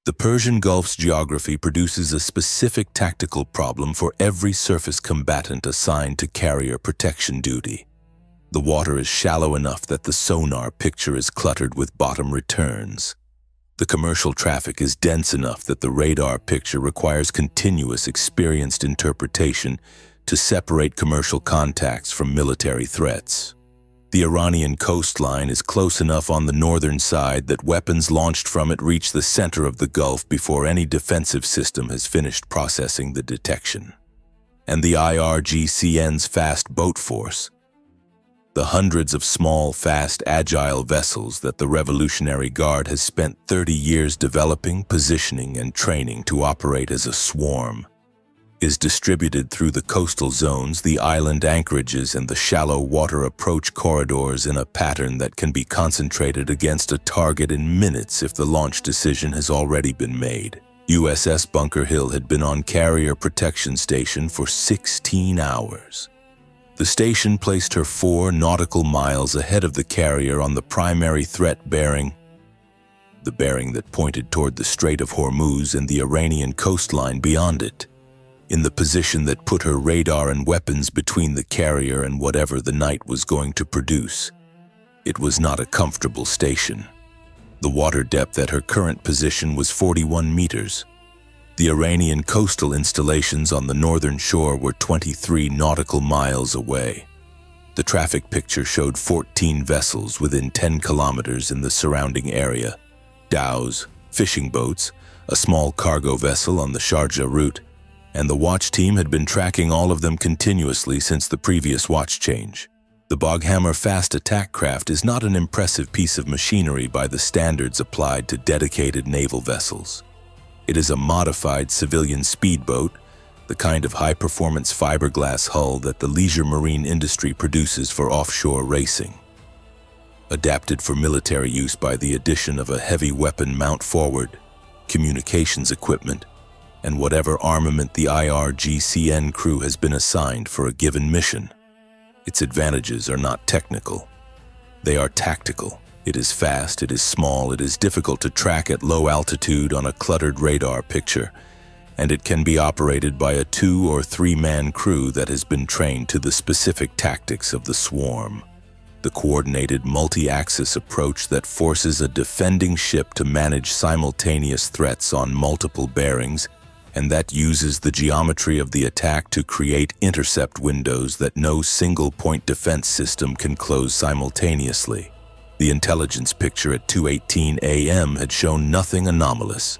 The Persian Gulf's geography produces a specific tactical problem for every surface combatant assigned to carrier protection duty. The water is shallow enough that the sonar picture is cluttered with bottom returns. The commercial traffic is dense enough that the radar picture requires continuous experienced interpretation to separate commercial contacts from military threats. The Iranian coastline is close enough on the northern side that weapons launched from it reach the center of the Gulf before any defensive system has finished processing the detection. And the IRGCN's fast boat force, the hundreds of small, fast, agile vessels that the Revolutionary Guard has spent 30 years developing, positioning, and training to operate as a swarm, is distributed through the coastal zones, the island anchorages, and the shallow water approach corridors in a pattern that can be concentrated against a target in minutes if the launch decision has already been made. USS Bunker Hill had been on carrier protection station for 16 hours. The station placed her 4 nautical miles ahead of the carrier on the primary threat bearing, the bearing that pointed toward the Strait of Hormuz and the Iranian coastline beyond it, in the position that put her radar and weapons between the carrier and whatever the night was going to produce. It was not a comfortable station. The water depth at her current position was 41 meters. The Iranian coastal installations on the northern shore were 23 nautical miles away. The traffic picture showed 14 vessels within 10 kilometers in the surrounding area, dhows, fishing boats, a small cargo vessel on the Sharjah route, and the watch team had been tracking all of them continuously since the previous watch change. The Boghammar fast attack craft is not an impressive piece of machinery by the standards applied to dedicated naval vessels. It is a modified civilian speedboat, the kind of high-performance fiberglass hull that the leisure marine industry produces for offshore racing. Adapted for military use by the addition of a heavy weapon mount forward, communications equipment, and whatever armament the IRGCN crew has been assigned for a given mission. Its advantages are not technical. They are tactical. It is fast, it is small, it is difficult to track at low altitude on a cluttered radar picture, and it can be operated by a 2- or 3-man crew that has been trained to the specific tactics of the swarm. The coordinated multi-axis approach that forces a defending ship to manage simultaneous threats on multiple bearings, and that uses the geometry of the attack to create intercept windows that no single-point defense system can close simultaneously. The intelligence picture at 2:18 a.m. had shown nothing anomalous.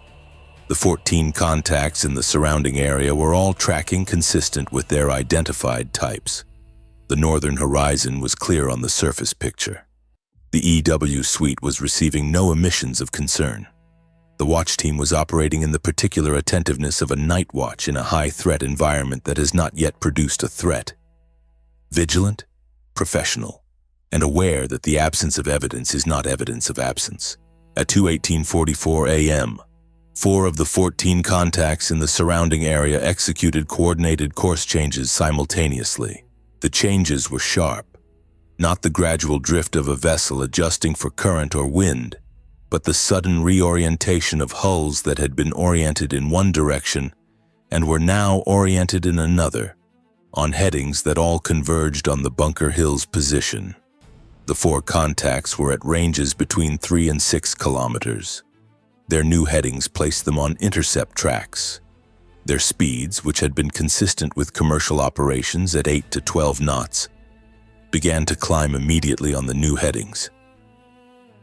The 14 contacts in the surrounding area were all tracking consistent with their identified types. The northern horizon was clear on the surface picture. The EW suite was receiving no emissions of concern. The watch team was operating in the particular attentiveness of a night watch in a high-threat environment that has not yet produced a threat. Vigilant, professional, and aware that the absence of evidence is not evidence of absence. At 2:18:44 a.m., 4 of the 14 contacts in the surrounding area executed coordinated course changes simultaneously. The changes were sharp, not the gradual drift of a vessel adjusting for current or wind, but the sudden reorientation of hulls that had been oriented in one direction and were now oriented in another, on headings that all converged on the Bunker Hill's position. The 4 contacts were at ranges between 3 and 6 kilometers. Their new headings placed them on intercept tracks. Their speeds, which had been consistent with commercial operations at 8 to 12 knots, began to climb immediately on the new headings.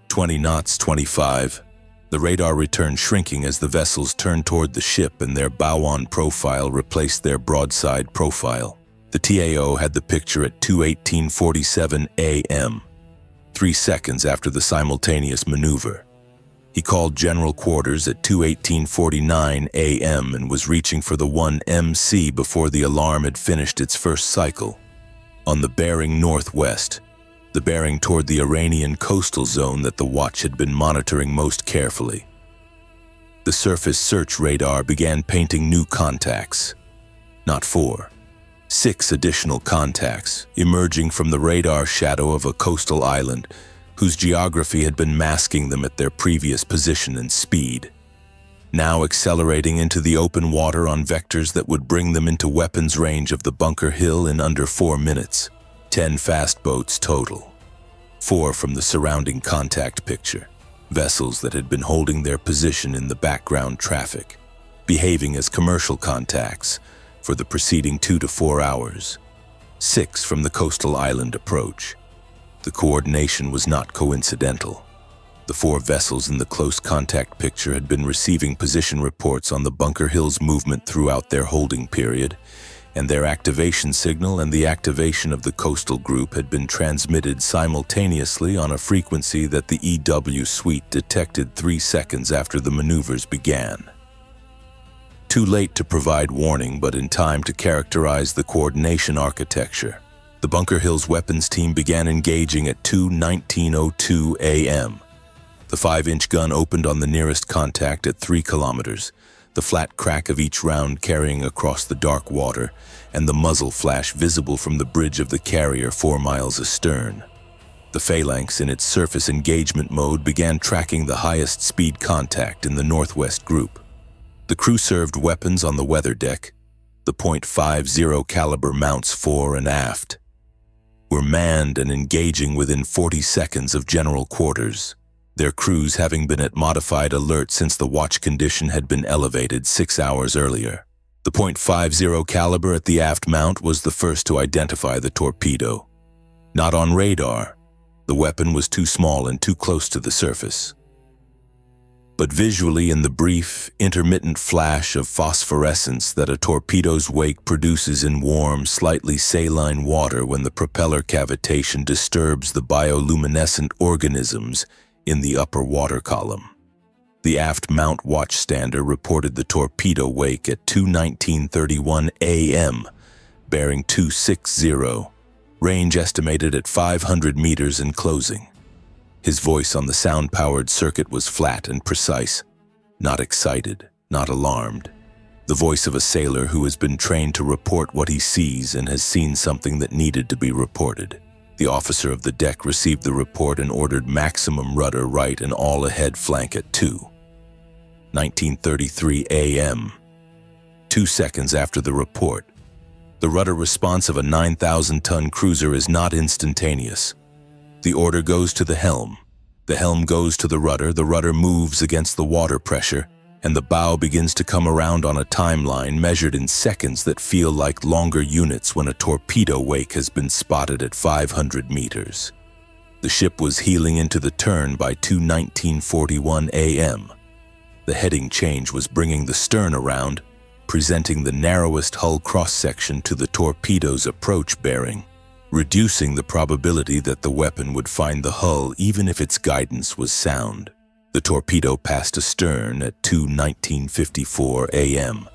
20 knots, 25. The radar returned shrinking as the vessels turned toward the ship and their bow-on profile replaced their broadside profile. The TAO had the picture at 2:18:47 a.m., 3 seconds after the simultaneous maneuver. He called general quarters at 2:18:49 a.m. and was reaching for the 1MC before the alarm had finished its first cycle. On the bearing northwest, the bearing toward the Iranian coastal zone that the watch had been monitoring most carefully, the surface search radar began painting new contacts. Not 4, 6 additional contacts emerging from the radar shadow of a coastal island whose geography had been masking them at their previous position and speed. now accelerating into the open water on vectors that would bring them into weapons range of the Bunker Hill in under 4 minutes. 10 fast boats total. 4 from the surrounding contact picture, vessels that had been holding their position in the background traffic, behaving as commercial contacts for the preceding 2 to 4 hours. 6 from the coastal island approach. The coordination was not coincidental. The 4 vessels in the close contact picture had been receiving position reports on the Bunker Hill's movement throughout their holding period, and their activation signal and the activation of the coastal group had been transmitted simultaneously on a frequency that the EW suite detected 3 seconds after the maneuvers began. Too late to provide warning, but in time to characterize the coordination architecture. The Bunker Hill's weapons team began engaging at 2:19:02 a.m. The 5-inch gun opened on the nearest contact at 3 kilometers, the flat crack of each round carrying across the dark water, and the muzzle flash visible from the bridge of the carrier 4 miles astern. The phalanx, in its surface engagement mode, began tracking the highest speed contact in the northwest group. The crew served weapons on the weather deck. The .50 caliber mounts fore and aft were manned and engaging within 40 seconds of general quarters, their crews having been at modified alert since the watch condition had been elevated 6 hours earlier. The .50 caliber at the aft mount was the first to identify the torpedo. Not on radar, the weapon was too small and too close to the surface. But visually, in the brief, intermittent flash of phosphorescence that a torpedo's wake produces in warm, slightly saline water when the propeller cavitation disturbs the bioluminescent organisms in the upper water column. The aft mount watchstander reported the torpedo wake at 2:19:31 a.m., bearing 260, range estimated at 500 meters and closing. His voice on the sound-powered circuit was flat and precise, not excited, not alarmed. The voice of a sailor who has been trained to report what he sees and has seen something that needed to be reported. The officer of the deck received the report and ordered maximum rudder right and all ahead flank at 2:19:33 a.m. 2 seconds after the report. The rudder response of a 9,000-ton cruiser is not instantaneous. The order goes to the helm goes to the rudder moves against the water pressure, and the bow begins to come around on a timeline measured in seconds that feel like longer units when a torpedo wake has been spotted at 500 meters. The ship was heeling into the turn by 2:19:41 a.m. The heading change was bringing the stern around, presenting the narrowest hull cross-section to the torpedo's approach bearing, reducing the probability that the weapon would find the hull even if its guidance was sound. The torpedo passed astern at 2:19:54 a.m.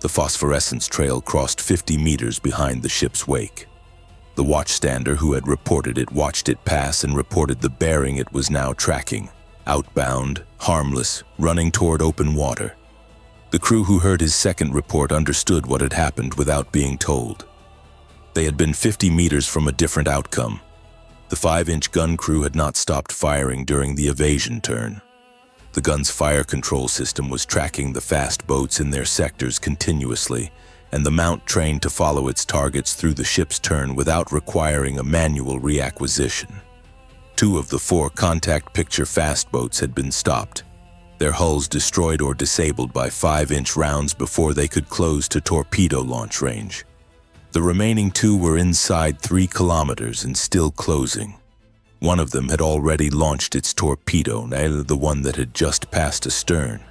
The phosphorescence trail crossed 50 meters behind the ship's wake. The watchstander who had reported it watched it pass and reported the bearing it was now tracking, outbound, harmless, running toward open water. The crew who heard his second report understood what had happened without being told. They had been 50 meters from a different outcome. The 5-inch gun crew had not stopped firing during the evasion turn. The gun's fire control system was tracking the fast boats in their sectors continuously, and the mount trained to follow its targets through the ship's turn without requiring a manual reacquisition. 2 of the 4 contact picture fast boats had been stopped, their hulls destroyed or disabled by 5-inch rounds before they could close to torpedo launch range. The remaining 2 were inside 3 kilometers and still closing. One of them had already launched its torpedo, the one that had just passed astern.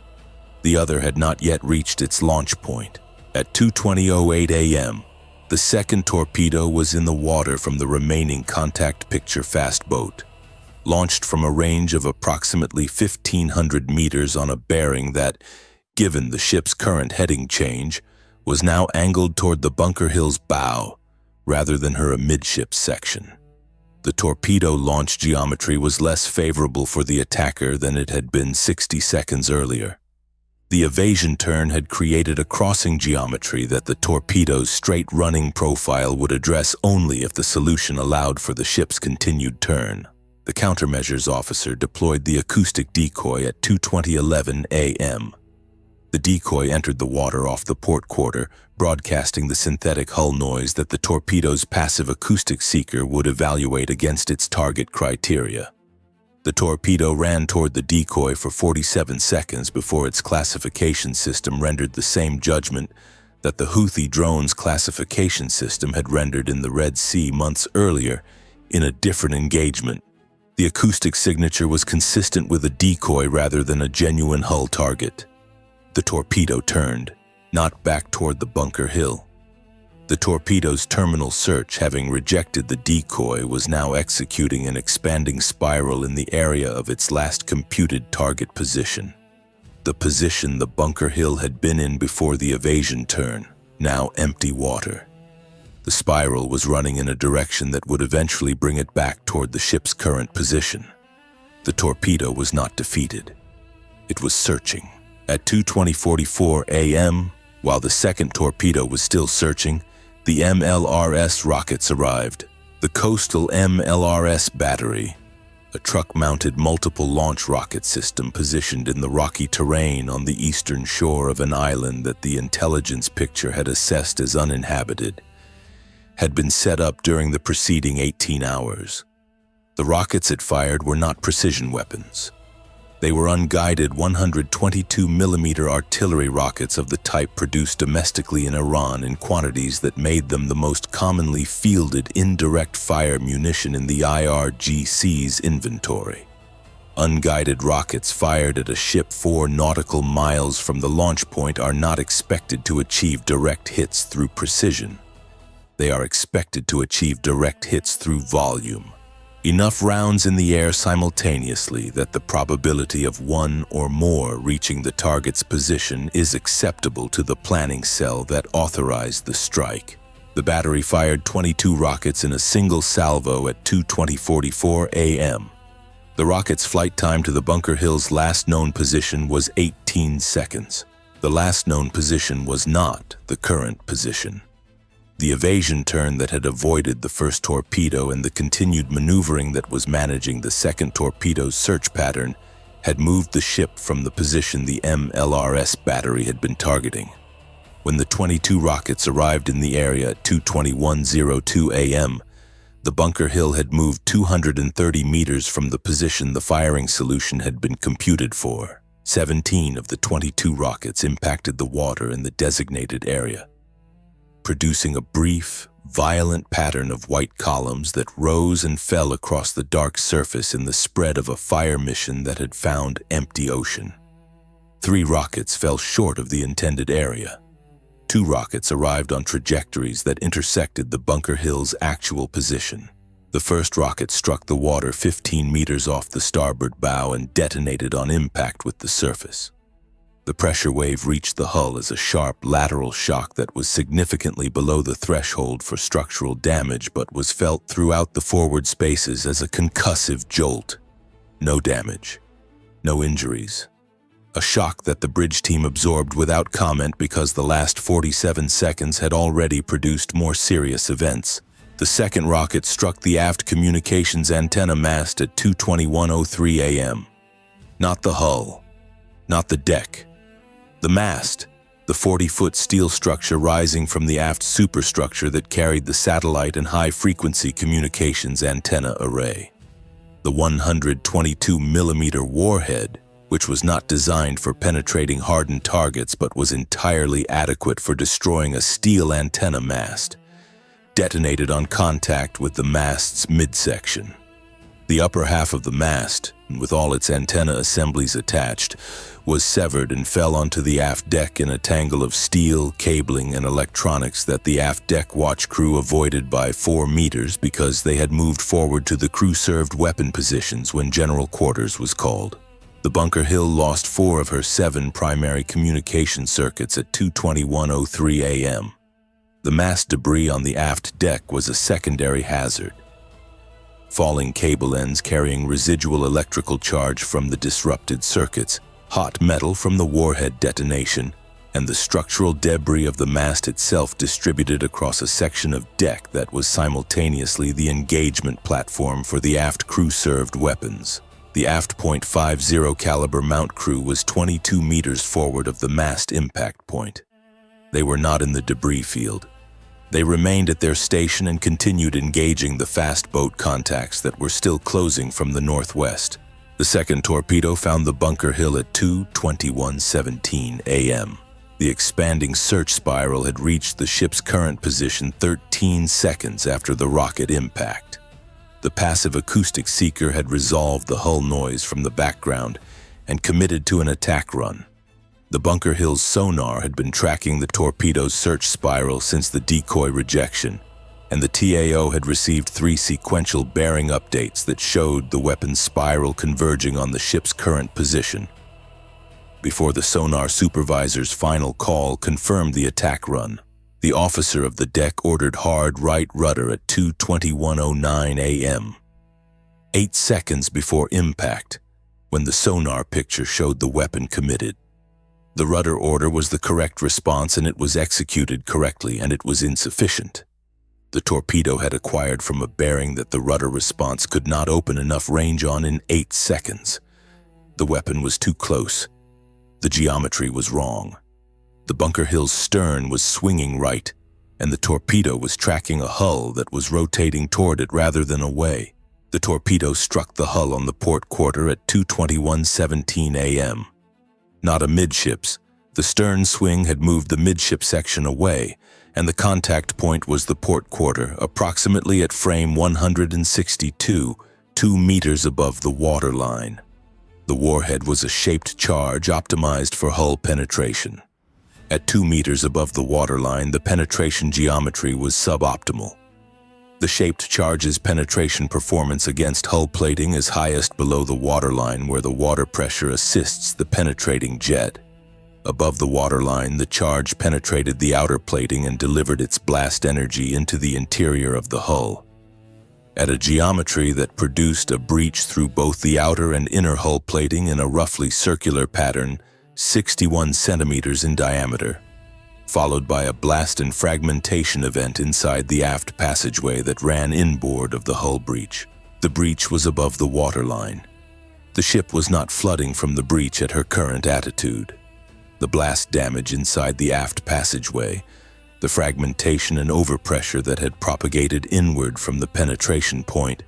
The other had not yet reached its launch point. At 2:20:08 a.m., the second torpedo was in the water from the remaining contact picture fast boat, launched from a range of approximately 1,500 meters on a bearing that, given the ship's current heading change, was now angled toward the Bunker Hill's bow rather than her amidships section. The torpedo launch geometry was less favorable for the attacker than it had been 60 seconds earlier. The evasion turn had created a crossing geometry that the torpedo's straight running profile would address only if the solution allowed for the ship's continued turn. The countermeasures officer deployed the acoustic decoy at 2:20:11 a.m. The decoy entered the water off the port quarter, broadcasting the synthetic hull noise that the torpedo's passive acoustic seeker would evaluate against its target criteria. The torpedo ran toward the decoy for 47 seconds before its classification system rendered the same judgment that the Houthi drone's classification system had rendered in the Red Sea months earlier in a different engagement. The acoustic signature was consistent with a decoy rather than a genuine hull target. The torpedo turned, not back toward the Bunker Hill. The torpedo's terminal search, having rejected the decoy, was now executing an expanding spiral in the area of its last computed target position. The position the Bunker Hill had been in before the evasion turn, now empty water. The spiral was running in a direction that would eventually bring it back toward the ship's current position. The torpedo was not defeated. It was searching. At 2:20:44 a.m., while the second torpedo was still searching, the MLRS rockets arrived. The coastal MLRS battery, a truck-mounted multiple launch rocket system positioned in the rocky terrain on the eastern shore of an island that the intelligence picture had assessed as uninhabited, had been set up during the preceding 18 hours. The rockets it fired were not precision weapons. They were unguided 122mm artillery rockets of the type produced domestically in Iran in quantities that made them the most commonly fielded indirect fire munition in the IRGC's inventory. Unguided rockets fired at a ship 4 nautical miles from the launch point are not expected to achieve direct hits through precision. They are expected to achieve direct hits through volume. Enough rounds in the air simultaneously that the probability of one or more reaching the target's position is acceptable to the planning cell that authorized the strike. The battery fired 22 rockets in a single salvo at 2:20:44 a.m. The rocket's flight time to the Bunker Hill's last known position was 18 seconds. The last known position was not the current position. The evasion turn that had avoided the first torpedo and the continued maneuvering that was managing the second torpedo's search pattern had moved the ship from the position the MLRS battery had been targeting. When the 22 rockets arrived in the area at 2:21:02 a.m., the Bunker Hill had moved 230 meters from the position the firing solution had been computed for. 17 of the 22 rockets impacted the water in the designated area, producing a brief, violent pattern of white columns that rose and fell across the dark surface in the spread of a fire mission that had found empty ocean. 3 rockets fell short of the intended area. 2 rockets arrived on trajectories that intersected the Bunker Hill's actual position. The first rocket struck the water 15 meters off the starboard bow and detonated on impact with the surface. The pressure wave reached the hull as a sharp lateral shock that was significantly below the threshold for structural damage but was felt throughout the forward spaces as a concussive jolt. No damage. No injuries. A shock that the bridge team absorbed without comment because the last 47 seconds had already produced more serious events. The second rocket struck the aft communications antenna mast at 2:21:03 a.m. Not the hull. Not the deck. The mast, the 40-foot steel structure rising from the aft superstructure that carried the satellite and high-frequency communications antenna array. The 122mm warhead, which was not designed for penetrating hardened targets but was entirely adequate for destroying a steel antenna mast, detonated on contact with the mast's midsection. The upper half of the mast, with all its antenna assemblies attached, was severed and fell onto the aft deck in a tangle of steel, cabling, and electronics that the aft deck watch crew avoided by 4 meters because they had moved forward to the crew-served weapon positions when General Quarters was called. The Bunker Hill lost 4 of her 7 primary communication circuits at 2:21:03 a.m. The mast debris on the aft deck was a secondary hazard. Falling cable ends carrying residual electrical charge from the disrupted circuits, hot metal from the warhead detonation, and the structural debris of the mast itself distributed across a section of deck that was simultaneously the engagement platform for the aft crew-served weapons. The aft .50 caliber mount crew was 22 meters forward of the mast impact point. They were not in the debris field. They remained at their station and continued engaging the fast boat contacts that were still closing from the northwest. The second torpedo found the Bunker Hill at 2:21:17 a.m. The expanding search spiral had reached the ship's current position 13 seconds after the rocket impact. The passive acoustic seeker had resolved the hull noise from the background and committed to an attack run. The Bunker Hill's sonar had been tracking the torpedo's search spiral since the decoy rejection, and the TAO had received 3 sequential bearing updates that showed the weapon's spiral converging on the ship's current position. Before the sonar supervisor's final call confirmed the attack run, the officer of the deck ordered hard right rudder at 2:21:09 a.m. 8 seconds before impact, when the sonar picture showed the weapon committed. The rudder order was the correct response, and it was executed correctly, and it was insufficient. The torpedo had acquired from a bearing that the rudder response could not open enough range on in 8 seconds. The weapon was too close. The geometry was wrong. The Bunker Hill's stern was swinging right, and the torpedo was tracking a hull that was rotating toward it rather than away. The torpedo struck the hull on the port quarter at 2:21:17 a.m. Not amidships. The stern swing had moved the midship section away, and the contact point was the port quarter, approximately at frame 162, 2 meters above the waterline. The warhead was a shaped charge optimized for hull penetration. At 2 meters above the waterline, the penetration geometry was suboptimal. The shaped charge's penetration performance against hull plating is highest below the waterline, where the water pressure assists the penetrating jet. Above the waterline, the charge penetrated the outer plating and delivered its blast energy into the interior of the hull. At a geometry that produced a breach through both the outer and inner hull plating in a roughly circular pattern, 61 centimeters in diameter, followed by a blast and fragmentation event inside the aft passageway that ran inboard of the hull breach. The breach was above the waterline. The ship was not flooding from the breach at her current attitude. The blast damage inside the aft passageway, the fragmentation and overpressure that had propagated inward from the penetration point,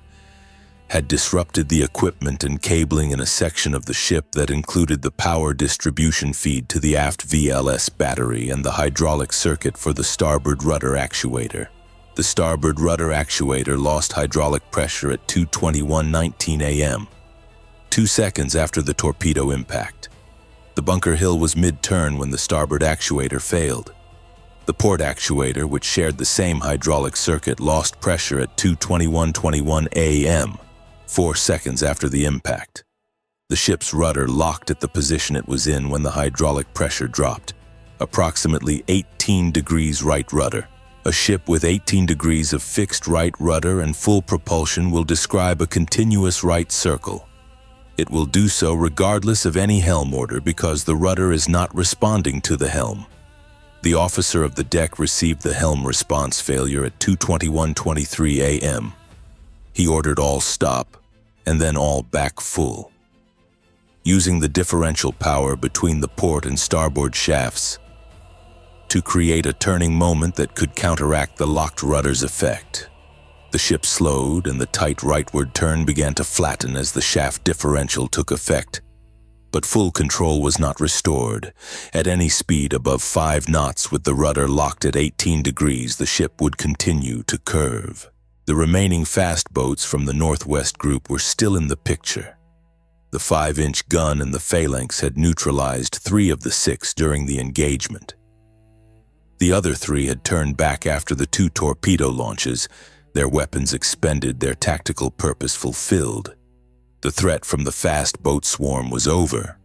had disrupted the equipment and cabling in a section of the ship that included the power distribution feed to the aft VLS battery and the hydraulic circuit for the starboard rudder actuator. The starboard rudder actuator lost hydraulic pressure at 2:21:19 a.m., 2 seconds after the torpedo impact. The Bunker Hill was mid-turn when the starboard actuator failed. The port actuator, which shared the same hydraulic circuit, lost pressure at 2:21:21 a.m., 4 seconds after the impact. The ship's rudder locked at the position it was in when the hydraulic pressure dropped, approximately 18 degrees right rudder. A ship with 18 degrees of fixed right rudder and full propulsion will describe a continuous right circle. It will do so regardless of any helm order because the rudder is not responding to the helm. The officer of the deck received the helm response failure at 2:21:23 a.m. He ordered all stop, and then all back full. Using the differential power between the port and starboard shafts to create a turning moment that could counteract the locked rudder's effect, the ship slowed and the tight rightward turn began to flatten as the shaft differential took effect. But full control was not restored. At any speed above 5 knots with the rudder locked at 18 degrees, the ship would continue to curve. The remaining fast boats from the Northwest Group were still in the picture. The 5-inch gun and the phalanx had neutralized 3 of the 6 during the engagement. The other 3 had turned back after the 2 torpedo launches, their weapons expended, their tactical purpose fulfilled. The threat from the fast boat swarm was over.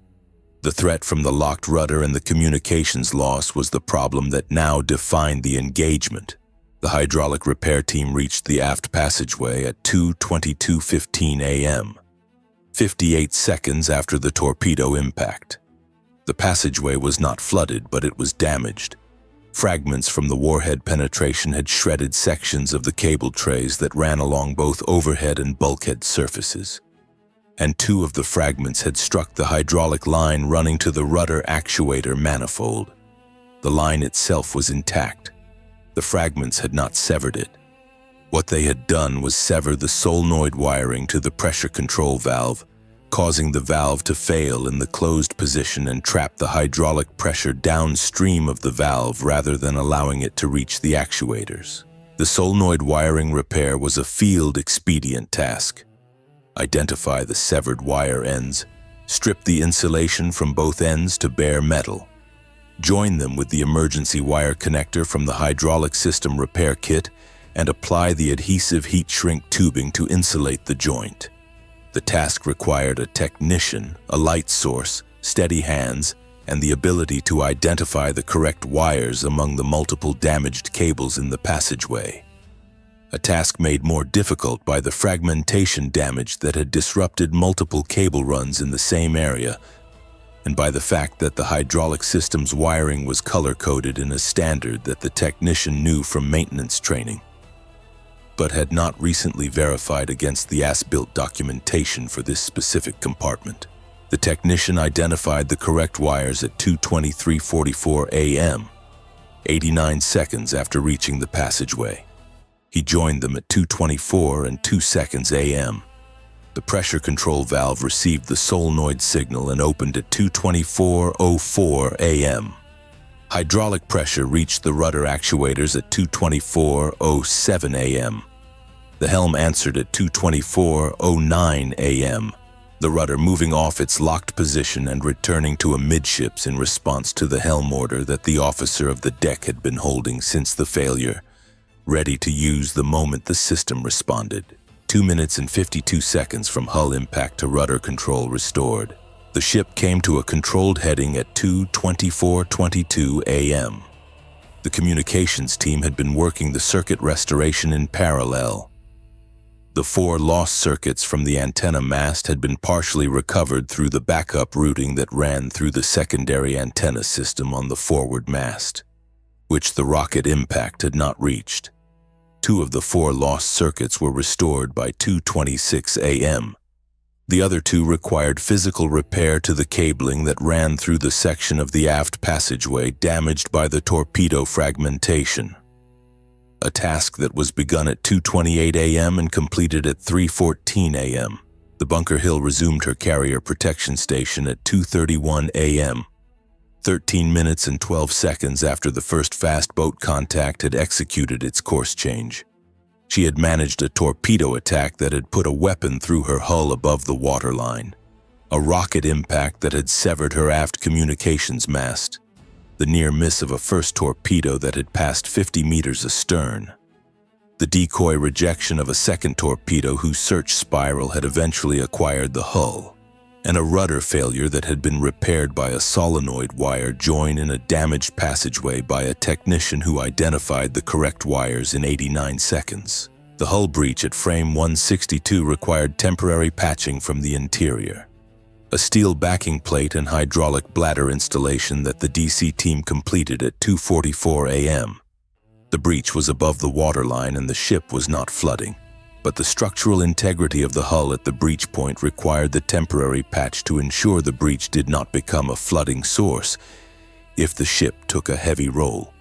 The threat from the locked rudder and the communications loss was the problem that now defined the engagement. The hydraulic repair team reached the aft passageway at 2:22:15 a.m., 58 seconds after the torpedo impact. The passageway was not flooded, but it was damaged. Fragments from the warhead penetration had shredded sections of the cable trays that ran along both overhead and bulkhead surfaces. and 2 of the fragments had struck the hydraulic line running to the rudder actuator manifold. The line itself was intact. The fragments had not severed it. What they had done was sever the solenoid wiring to the pressure control valve, causing the valve to fail in the closed position and trap the hydraulic pressure downstream of the valve rather than allowing it to reach the actuators. The solenoid wiring repair was a field expedient task. Identify the severed wire ends, strip the insulation from both ends to bare metal. Join them with the emergency wire connector from the hydraulic system repair kit and apply the adhesive heat shrink tubing to insulate the joint. The task required a technician, a light source, steady hands, and the ability to identify the correct wires among the multiple damaged cables in the passageway. A task made more difficult by the fragmentation damage that had disrupted multiple cable runs in the same area, and by the fact that the hydraulic system's wiring was color-coded in a standard that the technician knew from maintenance training, but had not recently verified against the as-built documentation for this specific compartment. The technician identified the correct wires at 2:23:44 a.m., 89 seconds after reaching the passageway. He joined them at 2:24 and 2 seconds a.m. The pressure control valve received the solenoid signal and opened at 2:24:04 a.m. Hydraulic pressure reached the rudder actuators at 2:24:07 a.m. The helm answered at 2:24:09 a.m., the rudder moving off its locked position and returning to amidships in response to the helm order that the officer of the deck had been holding since the failure, ready to use the moment the system responded. 2 minutes and 52 seconds from hull impact to rudder control restored. The ship came to a controlled heading at 2:24:22 a.m. The communications team had been working the circuit restoration in parallel. The 4 lost circuits from the antenna mast had been partially recovered through the backup routing that ran through the secondary antenna system on the forward mast, which the rocket impact had not reached. 2 of the 4 lost circuits were restored by 2:26 a.m. The other 2 required physical repair to the cabling that ran through the section of the aft passageway damaged by the torpedo fragmentation, a task that was begun at 2:28 a.m. and completed at 3:14 a.m. The Bunker Hill resumed her carrier protection station at 2:31 a.m., 13 minutes and 12 seconds after the first fast boat contact had executed its course change. She had managed a torpedo attack that had put a weapon through her hull above the waterline, a rocket impact that had severed her aft communications mast, the near miss of a first torpedo that had passed 50 meters astern, the decoy rejection of a second torpedo whose search spiral had eventually acquired the hull, and a rudder failure that had been repaired by a solenoid wire join in a damaged passageway by a technician who identified the correct wires in 89 seconds. The hull breach at frame 162 required temporary patching from the interior, a steel backing plate and hydraulic bladder installation that the DC team completed at 2:44 a.m. The breach was above the waterline and the ship was not flooding, but the structural integrity of the hull at the breach point required the temporary patch to ensure the breach did not become a flooding source if the ship took a heavy roll.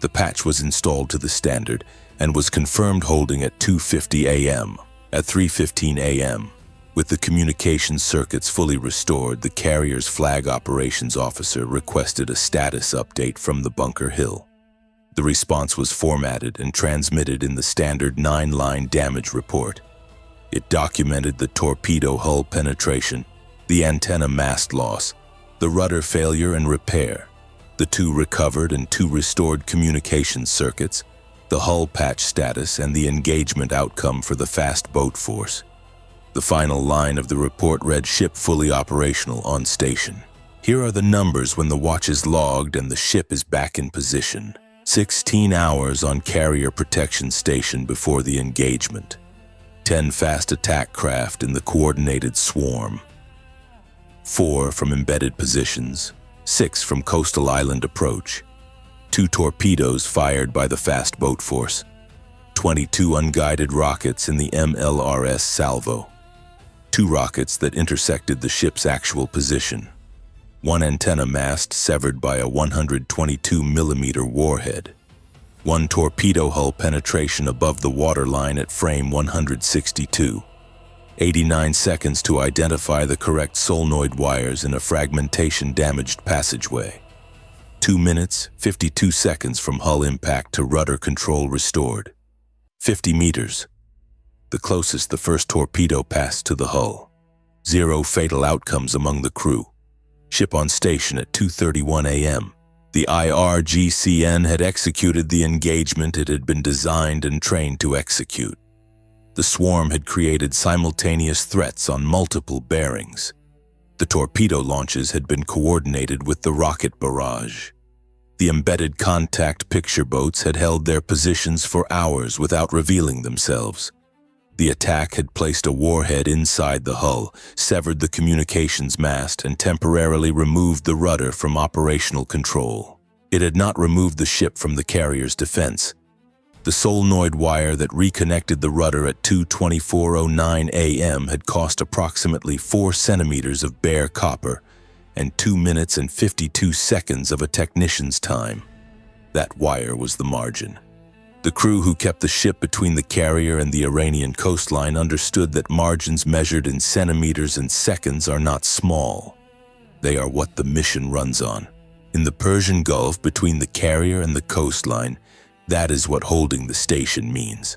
The patch was installed to the standard and was confirmed holding at 2:50 a.m. At 3:15 a.m., with the communications circuits fully restored, the carrier's flag operations officer requested a status update from the Bunker Hill. The response was formatted and transmitted in the standard 9-line damage report. It documented the torpedo hull penetration, the antenna mast loss, the rudder failure and repair, the 2 recovered and 2 restored communications circuits, the hull patch status, and the engagement outcome for the fast boat force. The final line of the report read, "Ship fully operational on station." Here are the numbers when the watch is logged and the ship is back in position. 16 hours on carrier protection station before the engagement. 10 fast attack craft in the coordinated swarm. 4 from embedded positions. 6 from coastal island approach. 2 torpedoes fired by the fast boat force. 22 unguided rockets in the MLRS salvo. 2 rockets that intersected the ship's actual position, 1 antenna mast severed by a 122mm warhead, 1 torpedo hull penetration above the waterline at frame 162, 89 seconds to identify the correct solenoid wires in a fragmentation-damaged passageway, 2 minutes, 52 seconds from hull impact to rudder control restored, 50 meters, the closest the first torpedo passed to the hull, 0 fatal outcomes among the crew. Ship on station at 2:31 a.m. The IRGCN had executed the engagement it had been designed and trained to execute. The swarm had created simultaneous threats on multiple bearings. The torpedo launches had been coordinated with the rocket barrage. The embedded contact picture boats had held their positions for hours without revealing themselves. The attack had placed a warhead inside the hull, severed the communications mast, and temporarily removed the rudder from operational control. It had not removed the ship from the carrier's defense. The solenoid wire that reconnected the rudder at 2:24:09 a.m. had cost approximately 4 centimeters of bare copper and 2 minutes and 52 seconds of a technician's time. That wire was the margin. The crew who kept the ship between the carrier and the Iranian coastline understood that margins measured in centimeters and seconds are not small. They are what the mission runs on. In the Persian Gulf between the carrier and the coastline, that is what holding the station means.